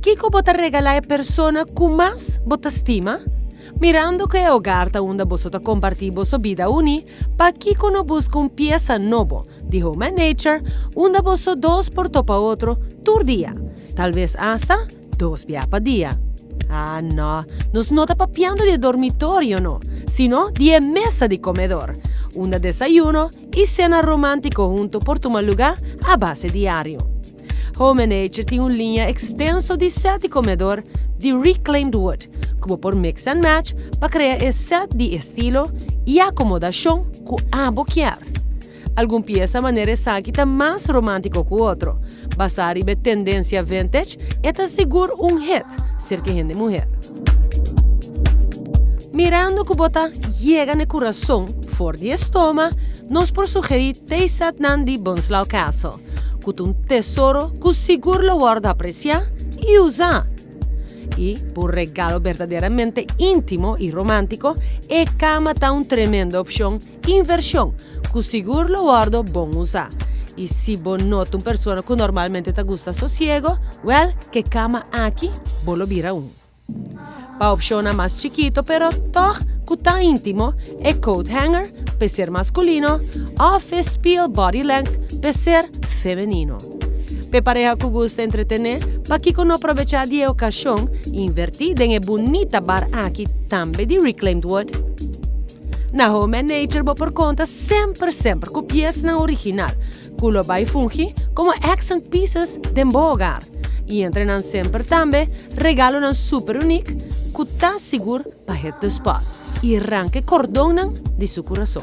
Kiko bota regalar a persona com mais bota estima? Mirando que o hogar ta onde você ta compartir vossa vida uni, pa Kiko no busca pieza novo de Home and Nature, onde você dos por topa outro tur dia. Talvez hasta 2 via pa dia. Ah, no, nos nota papiando de dormitorio no, sino de mesa de comedor, onde desayuno e cena romântico junto por tomar lugar a base diário. Home and Nature tem uma linha extensa de 7 comedor de reclaimed wood, como por mix and match para criar esse set de estilo e acomodação que ambos querem. Algum pieza maneira aqui está mais romântico que o outro, basado em tendência vintage e está seguro hit, cerca de mulher. Mirando que bota chega no coração, fora de estômago, nós por sugerir Teisat Nandi Bunslow Castle, que é tesouro que seguro lo guarda apreciar e usar. E, por regalo verdadeiramente íntimo e romântico, a cama está tremenda opção, inversão, que seguro lo guarda bom usar. E se você nota uma pessoa que normalmente te gusta sossego, well, que cama aqui, bolo vira Pa opção mais chiquito, pero toch que está íntimo, é coat hanger, para ser masculino, office peel body length, para ser feminino. Para pareja que gusta entretener, para que não aproveitar de ocasião e invertir em bonita bar aqui também de reclaimed wood. Na Home and Nature, por conta sempre com peça original, que lo vai fungir como accent pieces de hogar. E entrenam sempre também regalo super único que está seguro para hit the spot e arranque cordão de seu coração.